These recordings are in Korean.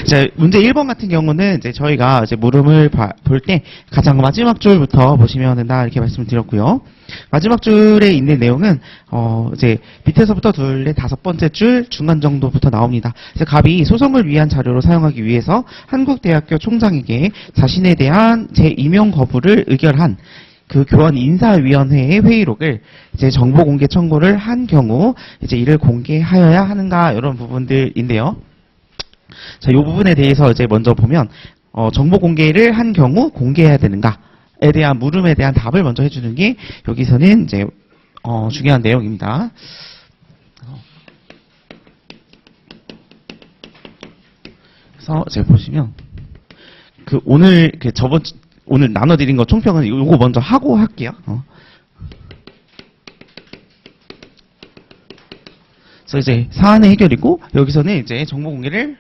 자, 문제 1번 같은 경우는 이제 저희가 이제 물음을 볼 때 가장 마지막 줄부터 보시면 된다 이렇게 말씀을 드렸고요. 마지막 줄에 있는 내용은 이제 밑에서부터 둘레 5번째 줄 중간 정도부터 나옵니다. 이제 갑이 소송을 위한 자료로 사용하기 위해서 한국대학교 총장에게 자신에 대한 재임용 거부를 의결한 그 교원 인사위원회의 회의록을 이제 정보 공개 청구를 한 경우 이제 이를 공개하여야 하는가 이런 부분들인데요. 자, 이 부분에 대해서 이제 먼저 보면 정보 공개를 한 경우 공개해야 되는가에 대한 물음에 대한 답을 먼저 해주는 게 여기서는 이제 중요한 내용입니다. 그래서 이제 보시면 그 오늘 그 오늘 나눠드린 거 총평은 이거 먼저 하고 할게요. 그래서 이제 사안의 해결이고 여기서는 이제 정보 공개를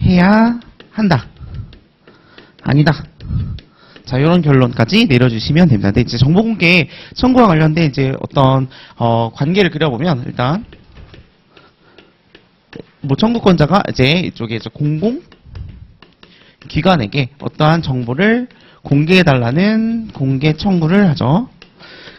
해야 한다. 아니다. 자, 이런 결론까지 내려주시면 됩니다. 근데 이제 정보 공개 청구와 관련된 이제 어떤 관계를 그려보면 일단 뭐 청구권자가 이제 이쪽에 이제 공공 기관에게 어떠한 정보를 공개해달라는 공개 청구를 하죠.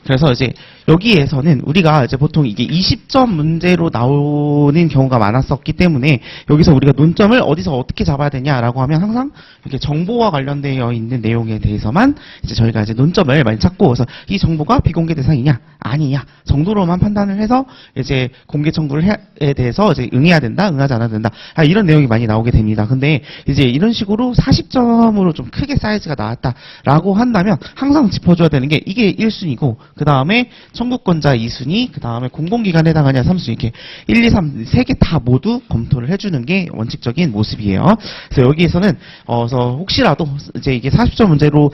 그래서 이제 여기에서는 우리가 이제 보통 이게 20점 문제로 나오는 경우가 많았었기 때문에 여기서 우리가 논점을 어디서 어떻게 잡아야 되냐라고 하면 항상 이렇게 정보와 관련되어 있는 내용에 대해서만 이제 저희가 이제 논점을 많이 찾고 그래서 이 정보가 비공개 대상이냐 아니냐 정도로만 판단을 해서 이제 공개 청구를 에 대해서 이제 응해야 된다 응하지 않아야 된다 이런 내용이 많이 나오게 됩니다. 근데 이제 이런 식으로 40점으로 좀 크게 사이즈가 나왔다라고 한다면 항상 짚어줘야 되는 게 이게 1순위고 그 다음에 청구권자 2순위, 그 다음에 공공기관에 해당하냐 3순위 이렇게 1, 2, 3, 3개 다 모두 검토를 해주는 게 원칙적인 모습이에요. 그래서 여기에서는 그래서 혹시라도 이제 이게 40점 문제로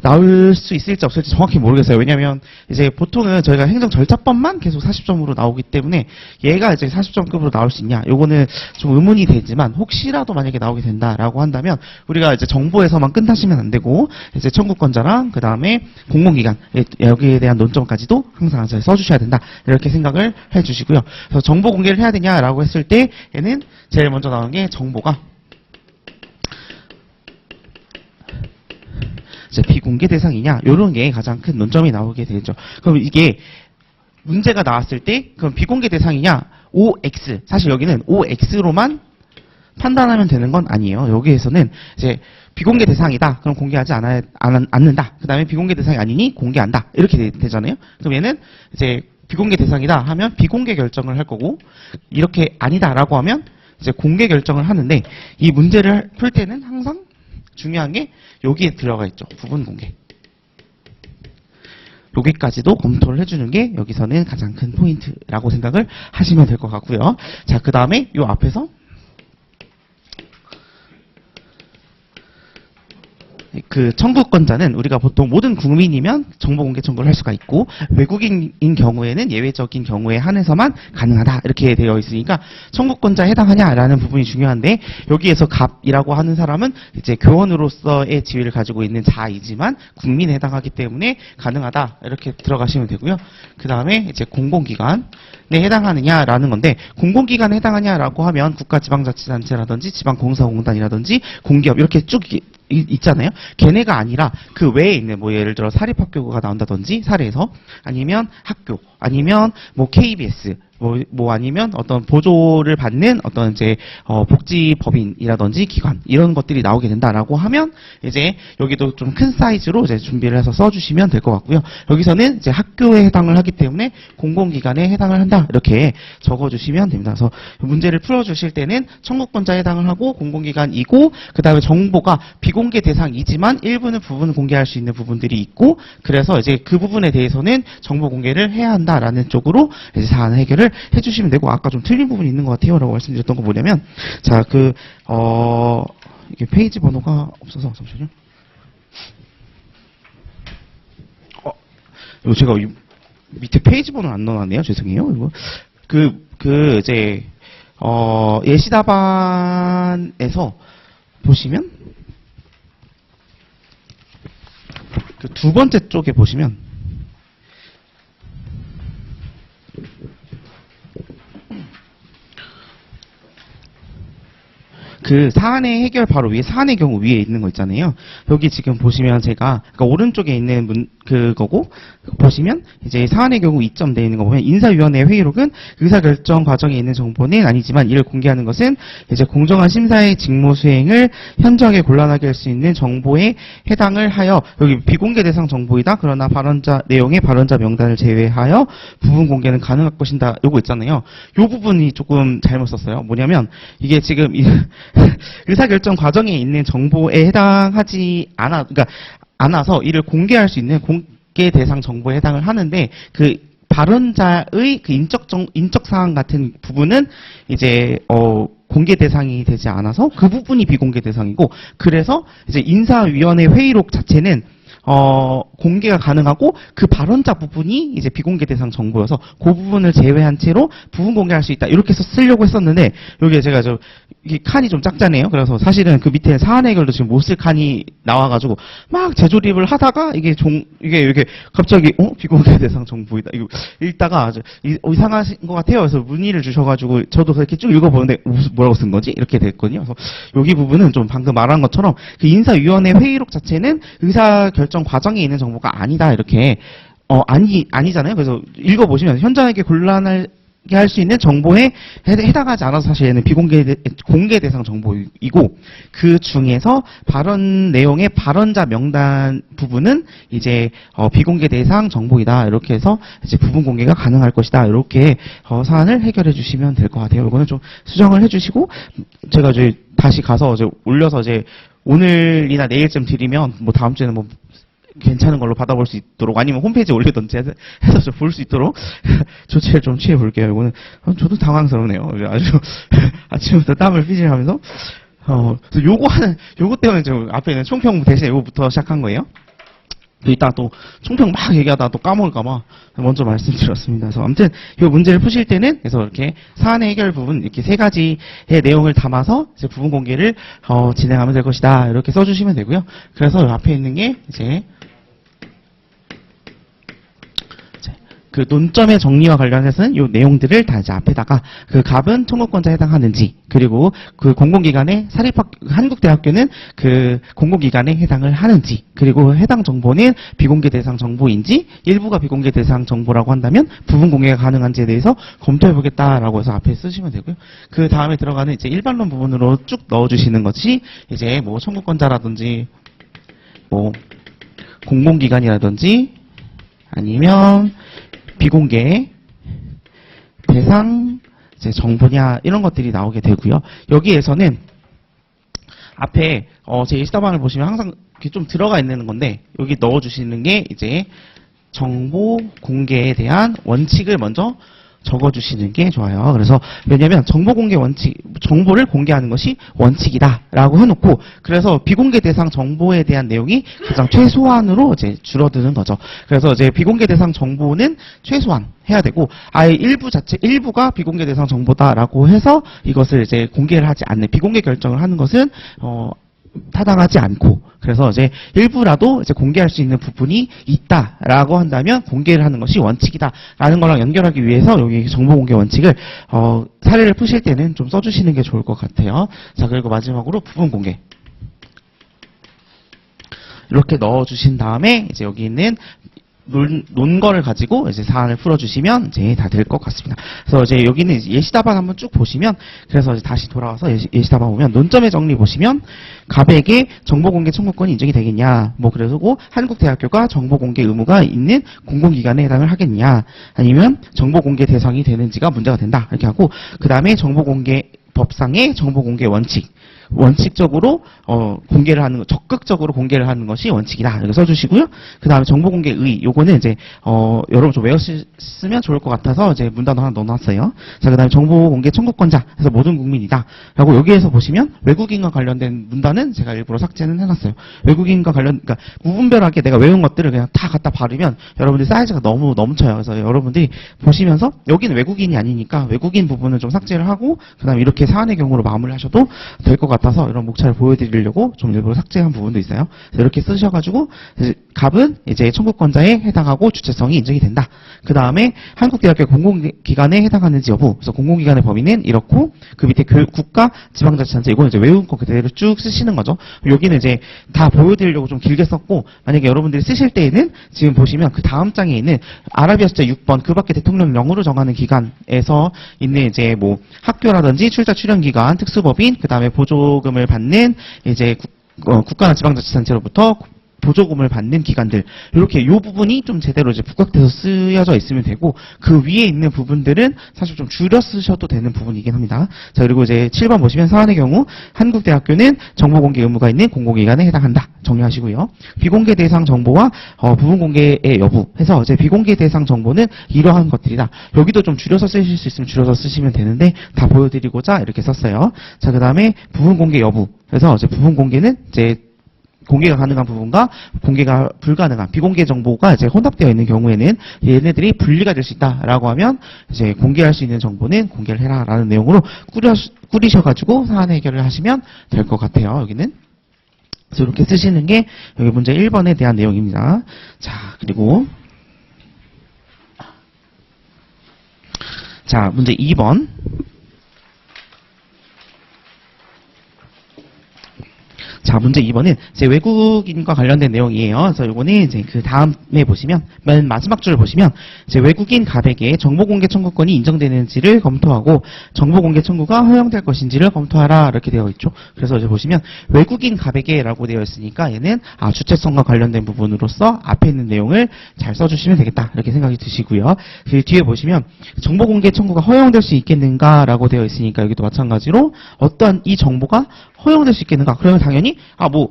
나올 수 있을지 없을지 정확히 모르겠어요. 왜냐면 이제 보통은 저희가 행정 절차법만 계속 40점으로 나오기 때문에 얘가 이제 40점급으로 나올 수 있냐 요거는 좀 의문이 되지만 혹시라도 만약에 나오게 된다라고 한다면 우리가 이제 정보에서만 끝나시면 안 되고 이제 청구권자랑 그 다음에 공공기관 여기에 대한 논점까지도 항상 써주셔야 된다 이렇게 생각을 해주시고요. 그래서 정보 공개를 해야 되냐라고 했을 때 얘는 제일 먼저 나오는 게 정보가 비공개 대상이냐 이런 게 가장 큰 논점이 나오게 되죠. 그럼 이게 문제가 나왔을 때 그럼 비공개 대상이냐 OX 사실 여기는 OX로만 판단하면 되는 건 아니에요. 여기에서는 이제 비공개 대상이다 그럼 공개하지 않는다. 그 다음에 비공개 대상이 아니니 공개한다 이렇게 되잖아요. 그럼 얘는 이제 비공개 대상이다 하면 비공개 결정을 할 거고 이렇게 아니다라고 하면 이제 공개 결정을 하는데 이 문제를 풀 때는 항상 중요한 게 여기에 들어가 있죠. 부분 공개. 여기까지도 검토를 해주는 게 여기서는 가장 큰 포인트라고 생각을 하시면 될 것 같고요. 자, 그 다음에 이 앞에서 그 청구권자는 우리가 보통 모든 국민이면 정보공개 청구를 할 수가 있고 외국인인 경우에는 예외적인 경우에 한해서만 가능하다 이렇게 되어 있으니까 청구권자에 해당하냐라는 부분이 중요한데 여기에서 갑이라고 하는 사람은 이제 교원으로서의 지위를 가지고 있는 자이지만 국민에 해당하기 때문에 가능하다 이렇게 들어가시면 되고요. 그 다음에 이제 공공기관에 해당하느냐라는 건데 공공기관에 해당하냐라고 하면 국가지방자치단체라든지 지방공사공단이라든지 공기업 이렇게 쭉 있잖아요. 걔네가 아니라 그 외에 있는 뭐 예를 들어 사립학교가 나온다든지 사례에서 아니면 학교 아니면 뭐 KBS 뭐 아니면 어떤 보조를 받는 어떤 이제 복지법인이라든지 기관 이런 것들이 나오게 된다라고 하면 이제 여기도 좀 큰 사이즈로 이제 준비를 해서 써주시면 될 것 같고요. 여기서는 이제 학교에 해당을 하기 때문에 공공기관에 해당을 한다 이렇게 적어주시면 됩니다. 그래서 문제를 풀어주실 때는 청구권자에 해당을 하고 공공기관이고 그 다음에 정보가 비공개 대상이지만 일부는 부분 공개할 수 있는 부분들이 있고 그래서 이제 그 부분에 대해서는 정보 공개를 해야 한다라는 쪽으로 이제 사안 해결을 해주시면 되고 아까 좀 틀린 부분이 있는 것 같아요라고 말씀드렸던 거 뭐냐면 자 이게 페이지 번호가 없어서 잠시만요. 이거 제가 밑에 페이지 번호 안 넣어놨네요. 죄송해요. 이거 이제 예시답안에서 보시면 그 두 번째 쪽에 보시면 그 사안의 해결 바로 위에 사안의 경우 위에 있는 거 있잖아요. 여기 지금 보시면 제가 그러니까 오른쪽에 있는 그거고 보시면 이제 사안의 경우 2점 되어 있는 거 보면 인사위원회 회의록은 의사결정 과정에 있는 정보는 아니지만 이를 공개하는 것은 이제 공정한 심사의 직무 수행을 현저하게 곤란하게 할 수 있는 정보에 해당을 하여 여기 비공개 대상 정보이다. 그러나 발언자 내용의 발언자 명단을 제외하여 부분 공개는 가능할 것이다. 요거 있잖아요. 요 부분이 조금 잘못 썼어요. 뭐냐면 이게 지금 의사결정 과정에 있는 정보에 해당하지 그러니까 않아서 이를 공개할 수 있는 공개 대상 정보에 해당을 하는데 그 발언자의 그 인적 사항 같은 부분은 이제 공개 대상이 되지 않아서 그 부분이 비공개 대상이고 그래서 이제 인사위원회 회의록 자체는 공개가 가능하고 그 발언자 부분이 이제 비공개 대상 정보여서 그 부분을 제외한 채로 부분 공개할 수 있다. 이렇게 해서 쓰려고 했었는데 여기에 제가 이게 칸이 좀 작잖아요. 그래서 사실은 그 밑에 사안 해결도 지금 못 쓸 칸이 나와가지고 막 재조립을 하다가 이게 갑자기 비공개 대상 정보이다. 이거 읽다가 아주 이상하신 것 같아요. 그래서 문의를 주셔가지고 저도 그렇게 쭉 읽어보는데 뭐라고 쓴 거지? 이렇게 됐거든요. 그래서 여기 부분은 좀 방금 말한 것처럼 그 인사위원회 회의록 자체는 의사결정 과정에 있는 정보가 아니다. 이렇게 아니잖아요. 그래서 읽어보시면 현장에게 곤란하게 할 수 있는 정보에 해당하지 않아서 사실 얘는 공개 대상 정보이고 그 중에서 발언 내용의 발언자 명단 부분은 이제 비공개 대상 정보이다. 이렇게 해서 이제 부분 공개가 가능할 것이다. 이렇게 사안을 해결해 주시면 될 것 같아요. 이거는 좀 수정을 해주시고 제가 이제 다시 가서 이제 올려서 이제 오늘이나 내일쯤 드리면 뭐 다음 주에는 뭐 괜찮은 걸로 받아볼 수 있도록 아니면 홈페이지에 올리던지 해서 좀 볼 수 있도록 조치를 좀 취해 볼게요. 이거는 저도 당황스럽네요. 아주 아침부터 땀을 삐질하면서 요거 때문에 좀 앞에 있는 총평 대신에 요거부터 시작한 거예요. 또 이따 또 총평 막 얘기하다가 또 까먹을까봐 먼저 말씀드렸습니다. 그래서 아무튼 이 문제를 푸실 때는 그래서 이렇게 사안의 해결 부분 이렇게 세 가지의 내용을 담아서 이제 부분 공개를 진행하면 될 것이다. 이렇게 써주시면 되고요. 그래서 앞에 있는 게 이제 그 논점의 정리와 관련해서는 이 내용들을 다 이제 앞에다가 그 갑은 청구권자에 해당하는지 그리고 그 공공기관의 한국대학교는 그 공공기관에 해당을 하는지 그리고 해당 정보는 비공개 대상 정보인지 일부가 비공개 대상 정보라고 한다면 부분 공개가 가능한지에 대해서 검토해보겠다라고 해서 앞에 쓰시면 되고요. 그 다음에 들어가는 이제 일반론 부분으로 쭉 넣어주시는 것이 이제 뭐 청구권자라든지 뭐 공공기관이라든지 아니면 비공개 대상 이제 정보냐 이런 것들이 나오게 되고요. 여기에서는 앞에 제 예시다방을 보시면 항상 이렇게 좀 들어가 있는 건데 여기 넣어주시는 게 이제 정보 공개에 대한 원칙을 먼저 적어주시는 게 좋아요. 그래서 왜냐하면 정보 공개 원칙, 정보를 공개하는 것이 원칙이다라고 해놓고 그래서 비공개 대상 정보에 대한 내용이 가장 최소한으로 이제 줄어드는 거죠. 그래서 이제 비공개 대상 정보는 최소한 해야 되고 아예 일부가 비공개 대상 정보다라고 해서 이것을 이제 공개를 하지 않는 비공개 결정을 하는 것은 타당하지 않고 그래서 이제 일부라도 이제 공개할 수 있는 부분이 있다라고 한다면 공개를 하는 것이 원칙이다라는 거랑 연결하기 위해서 여기 정보 공개 원칙을 사례를 푸실 때는 좀 써주시는 게 좋을 것 같아요. 자 그리고 마지막으로 부분 공개 이렇게 넣어주신 다음에 이제 여기 있는 논거를 가지고 이제 사안을 풀어주시면 이제 다 될 것 같습니다. 그래서 이제 여기는 이제 예시답안 한번 쭉 보시면 그래서 이제 다시 돌아와서 예시답안 보면 논점의 정리 보시면 갑에게 정보공개 청구권이 인정이 되겠냐 뭐 그래고 한국대학교가 정보공개 의무가 있는 공공기관에 해당을 하겠냐 아니면 정보공개 대상이 되는지가 문제가 된다 이렇게 하고 그 다음에 정보공개 법상의 정보공개 원칙적으로 공개를 하는 적극적으로 공개를 하는 것이 원칙이다 이렇게 써주시고요. 그 다음에 정보공개의 요거는 이제 여러분 좀 외웠으면 좋을 것 같아서 이제 문단어 하나 넣어놨어요. 자 그다음에 정보공개 청구권자 그래서 모든 국민이다. 라고 여기에서 보시면 외국인과 관련된 문단은 제가 일부러 삭제는 해놨어요. 외국인과 그러니까 무분별하게 내가 외운 것들을 그냥 다 갖다 바르면 여러분들 사이즈가 너무 넘쳐요. 그래서 여러분들이 보시면서 여기는 외국인이 아니니까 외국인 부분은 좀 삭제를 하고 그다음에 이렇게 사안의 경우로 마무리하셔도 될 것 같아서 이런 목차를 보여드리려고 좀 일부러 삭제한 부분도 있어요. 이렇게 쓰셔가지고 갑은 이제 청구권자에 해당하고 주체성이 인정이 된다. 그 다음에 한국대학교 공공기관에 해당하는지 여부. 그래서 공공기관의 범위는 이렇고 그 밑에 국가 지방자치단체 이거는 이제 외운 거 그대로 쭉 쓰시는 거죠. 여기는 이제 다 보여드리려고 좀 길게 썼고 만약에 여러분들이 쓰실 때에는 지금 보시면 그 다음 장에 있는 아라비아 숫자 6번 그 밖에 대통령령으로 정하는 기관에서 있는 이제 뭐 학교라든지 출자 출연기관, 특수법인, 그 다음에 보조금을 받는 이제 국가나 지방자치단체로부터 보조금을 받는 기관들 이렇게 이 부분이 좀 제대로 이제 부각돼서 쓰여져 있으면 되고 그 위에 있는 부분들은 사실 좀 줄여 쓰셔도 되는 부분이긴 합니다. 자 그리고 이제 7번 보시면 사안의 경우 한국대학교는 정보공개 의무가 있는 공공기관에 해당한다. 정리하시고요. 비공개 대상 정보와 부분 공개의 여부 해서 이제 비공개 대상 정보는 이러한 것들이다. 여기도 좀 줄여서 쓰실 수 있으면 줄여서 쓰시면 되는데 다 보여드리고자 이렇게 썼어요. 자 그 다음에 부분 공개 여부 그래서 이제 부분 공개는 이제 공개가 가능한 부분과 공개가 불가능한 비공개 정보가 이제 혼합되어 있는 경우에는 얘네들이 분리가 될 수 있다라고 하면 이제 공개할 수 있는 정보는 공개를 해라라는 내용으로 꾸리셔가지고 사안 해결을 하시면 될 것 같아요. 여기는 그래서 이렇게 쓰시는 게 여기 문제 1번에 대한 내용입니다. 자 그리고 자 문제 2번. 자, 문제 2번은 이제 외국인과 관련된 내용이에요. 그래서 요거는 이제 그 다음에 보시면, 맨 마지막 줄을 보시면, 이제 외국인 갑에게 정보공개 청구권이 인정되는지를 검토하고, 정보공개 청구가 허용될 것인지를 검토하라. 이렇게 되어 있죠. 그래서 이제 보시면, 외국인 갑에게라고 되어 있으니까 얘는, 주체성과 관련된 부분으로서 앞에 있는 내용을 잘 써주시면 되겠다. 이렇게 생각이 드시고요. 그 뒤에 보시면, 정보공개 청구가 허용될 수 있겠는가라고 되어 있으니까 여기도 마찬가지로, 어떠한 이 정보가 허용될 수 있겠는가? 그러면 당연히 뭐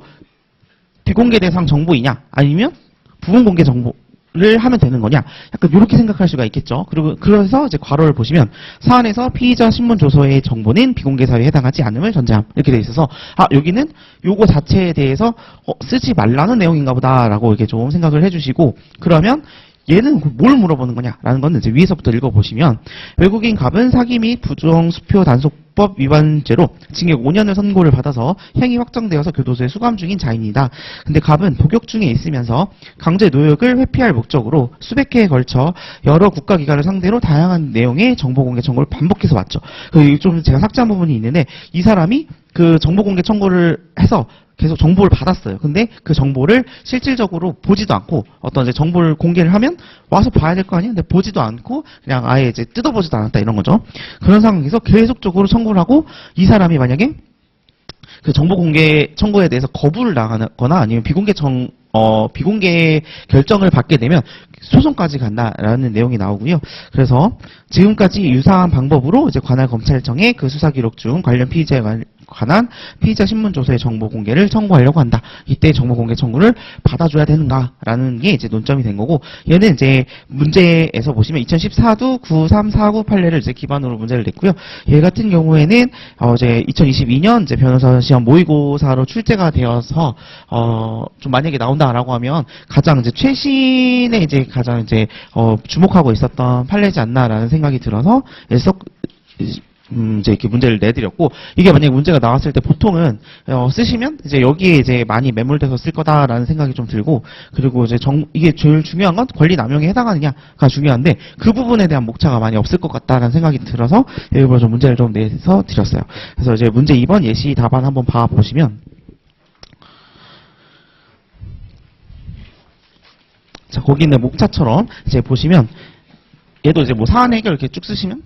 비공개 대상 정보이냐 아니면 부분 공개 정보를 하면 되는 거냐 약간 이렇게 생각할 수가 있겠죠. 그리고 그래서 이제 괄호를 보시면 사안에서 피의자 신문 조서의 정보는 비공개 사유에 해당하지 않음을 전제함 이렇게 돼 있어서 여기는 요거 자체에 대해서 쓰지 말라는 내용인가 보다라고 이렇게 좀 생각을 해주시고 그러면 얘는 뭘 물어보는 거냐라는 건 이제 위에서부터 읽어보시면 외국인 갑은 사기 및 부정수표 단속법 위반죄로 징역 5년을 선고를 받아서 형이 확정되어서 교도소에 수감 중인 자입니다. 근데 갑은 복역 중에 있으면서 강제 노역을 회피할 목적으로 수백 회에 걸쳐 여러 국가기관을 상대로 다양한 내용의 정보공개 청구를 반복해서 왔죠. 좀 제가 삭제한 부분이 있는데 이 사람이 그 정보공개 청구를 해서 계속 정보를 받았어요. 근데 그 정보를 실질적으로 보지도 않고 어떤 이제 정보를 공개를 하면 와서 봐야 될 거 아니에요? 근데 보지도 않고 그냥 아예 이제 뜯어보지도 않았다 이런 거죠. 그런 상황에서 계속적으로 청구를 하고 이 사람이 만약에 그 정보 공개 청구에 대해서 거부를 당하거나 아니면 비공개 결정을 받게 되면 소송까지 간다라는 내용이 나오고요. 그래서 지금까지 유사한 방법으로 이제 관할 검찰청에 그 수사 기록 중 관련 피의자에 관한 피의자 신문 조서의 정보 공개를 청구하려고 한다. 이때 정보 공개 청구를 받아줘야 되는가라는 게 이제 논점이 된 거고, 얘는 이제 문제에서 보시면 2014도 9349 판례를 이제 기반으로 문제를 냈고요. 얘 같은 경우에는 이제 2022년 이제 변호사 시험 모의고사로 출제가 되어서 좀 만약에 나온다라고 하면 가장 이제 최신의 이제 가장 이제 주목하고 있었던 판례지 않나라는 생각이 들어서 이제 이렇게 문제를 내드렸고, 이게 만약에 문제가 나왔을 때 보통은 쓰시면 이제 여기에 이제 많이 매몰돼서 쓸 거다라는 생각이 좀 들고, 그리고 이제 이게 제일 중요한 건 권리 남용에 해당하느냐가 중요한데 그 부분에 대한 목차가 많이 없을 것 같다라는 생각이 들어서 일부러 좀 문제를 좀 내서 드렸어요. 그래서 이제 문제 2번 예시 답안 한번 봐 보시면, 자 거기 있는 목차처럼 이제 보시면 얘도 이제 뭐 사안 해결 이렇게 쭉 쓰시면.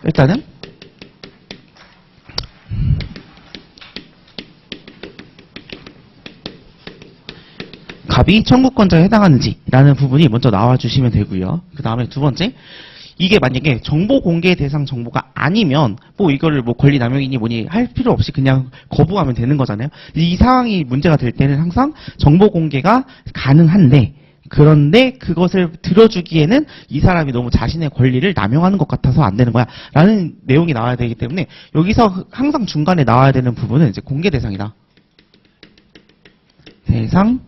일단은 갑이 청구권자에 해당하는지라는 부분이 먼저 나와주시면 되고요. 그 다음에 두 번째, 이게 만약에 정보 공개 대상 정보가 아니면 뭐 이거를 뭐 권리 남용이니 뭐니 할 필요 없이 그냥 거부하면 되는 거잖아요. 이 상황이 문제가 될 때는 항상 정보 공개가 가능한데, 그런데 그것을 들어주기에는 이 사람이 너무 자신의 권리를 남용하는 것 같아서 안 되는 거야 라는 내용이 나와야 되기 때문에 여기서 항상 중간에 나와야 되는 부분은 이제 공개 대상이다. 대상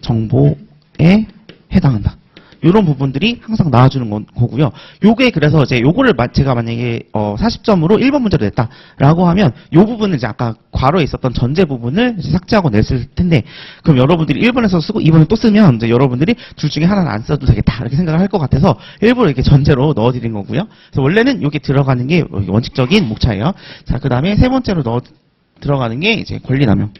정보에 해당한다. 이런 부분들이 항상 나와주는 거고요. 요게 그래서 이제 요거를 제가 만약에 40점으로 1번 문제로 냈다라고 하면 요 부분은 이제 아까 괄호에 있었던 전제 부분을 이제 삭제하고 냈을 텐데, 그럼 여러분들이 1번에서 쓰고 2번을 또 쓰면 이제 여러분들이 둘 중에 하나는 안 써도 되겠다 이렇게 생각을 할 것 같아서 일부러 이렇게 전제로 넣어드린 거고요. 그래서 원래는 여기 들어가는 게 원칙적인 목차예요. 자, 그 다음에 세 번째로 들어가는 게 이제 권리남용.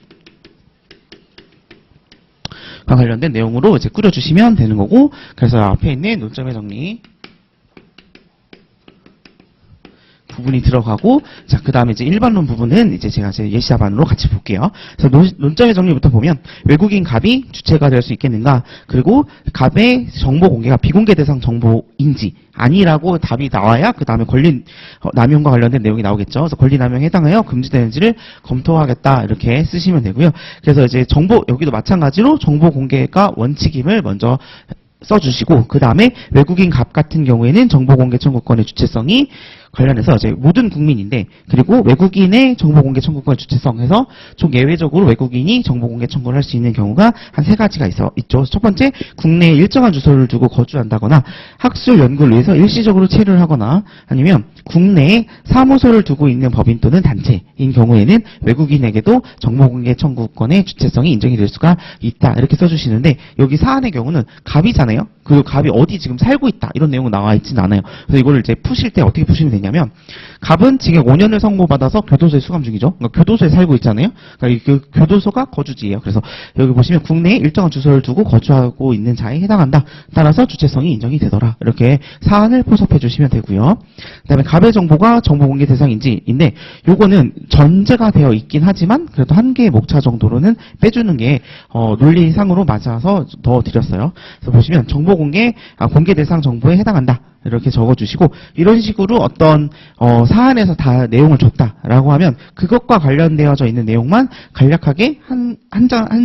과 관련된 내용으로 이제 꾸려주시면 되는 거고, 그래서 앞에 있는 논점의 정리 부분이 들어가고, 자, 그 다음에 이제 일반론 부분은 이제 제가 예시 답안으로 같이 볼게요. 그래서 논점의 정리부터 보면, 외국인 갑이 주체가 될 수 있겠는가, 그리고 갑의 정보 공개가 비공개 대상 정보인지 아니라고 답이 나와야 그 다음에 권리 남용과 관련된 내용이 나오겠죠. 그래서 권리 남용에 해당하여 금지되는지를 검토하겠다 이렇게 쓰시면 되고요. 그래서 이제 여기도 마찬가지로 정보 공개가 원칙임을 먼저 써주시고, 그 다음에 외국인 갑 같은 경우에는 정보공개 청구권의 주체성이 관련해서 이제 모든 국민인데, 그리고 외국인의 정보공개 청구권의 주체성에서 총 예외적으로 외국인이 정보공개 청구를 할 수 있는 경우가 한 3가지가 있죠. 첫 번째, 국내에 일정한 주소를 두고 거주한다거나 학술 연구를 위해서 일시적으로 체류를 하거나, 아니면 국내에 사무소를 두고 있는 법인 또는 단체인 경우에는 외국인에게도 정보공개 청구권의 주체성이 인정이 될 수가 있다 이렇게 써주시는데, 여기 사안의 경우는 갑이잖아요. 그 갑이 어디 지금 살고 있다 이런 내용은 나와 있지는 않아요. 그래서 이거를 이제 푸실 때 어떻게 푸시면 되냐면, 갑은 징역 5년을 선고받아서 교도소에 수감 중이죠. 그러니까 교도소에 살고 있잖아요. 그러니까 그 교도소가 거주지예요. 그래서 여기 보시면 국내에 일정한 주소를 두고 거주하고 있는 자에 해당한다. 따라서 주체성이 인정이 되더라. 이렇게 사안을 포섭해 주시면 되고요. 그다음에 갑의 정보가 정보공개 대상인지인데, 요거는 전제가 되어 있긴 하지만 그래도 한 개의 목차 정도로는 빼주는 게 논리상으로 맞아서 더 드렸어요. 그래서 보시면 정보공개 공개 대상 정보에 해당한다. 이렇게 적어주시고, 이런 식으로 어떤 사안에서 다 내용을 줬다라고 하면 그것과 관련되어져 있는 내용만 간략하게 한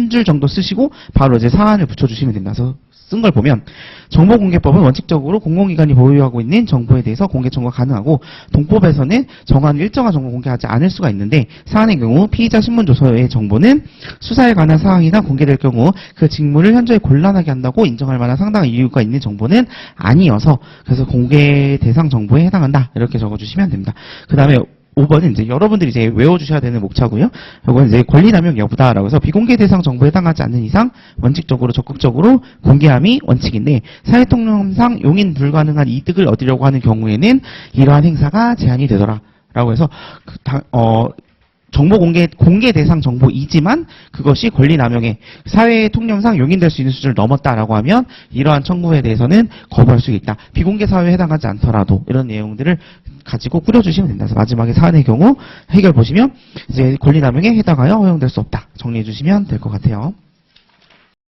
줄 정도 쓰시고 바로 이제 사안을 붙여주시면 된다. 그래서 쓴 걸 보면, 정보공개법은 원칙적으로 공공기관이 보유하고 있는 정보에 대해서 공개 청구가 가능하고, 동법에서는 정한 일정한 정보 공개하지 않을 수가 있는데, 사안의 경우 피의자 신문조서의 정보는 수사에 관한 사항이나 공개될 경우 그 직무를 현저히 곤란하게 한다고 인정할 만한 상당한 이유가 있는 정보는 아니어서, 그래서 공개 대상 정보에 해당한다 이렇게 적어주시면 됩니다. 그 다음에 5번은 이제 여러분들이 이제 외워주셔야 되는 목차고요. 이건 이제 권리남용 여부다라고 해서 비공개 대상 정보에 해당하지 않는 이상 원칙적으로 적극적으로 공개함이 원칙인데, 사회통념상 용인 불가능한 이득을 얻으려고 하는 경우에는 이러한 행사가 제한이 되더라라고 해서 정보 공개 대상 정보이지만 그것이 권리 남용에 사회 통념상 용인될 수 있는 수준을 넘었다라고 하면 이러한 청구에 대해서는 거부할 수 있다. 비공개 사회에 해당하지 않더라도 이런 내용들을 가지고 꾸려주시면 된다. 그래서 마지막에 사안의 경우 해결 보시면 이제 권리 남용에 해당하여 허용될 수 없다. 정리해 주시면 될 것 같아요.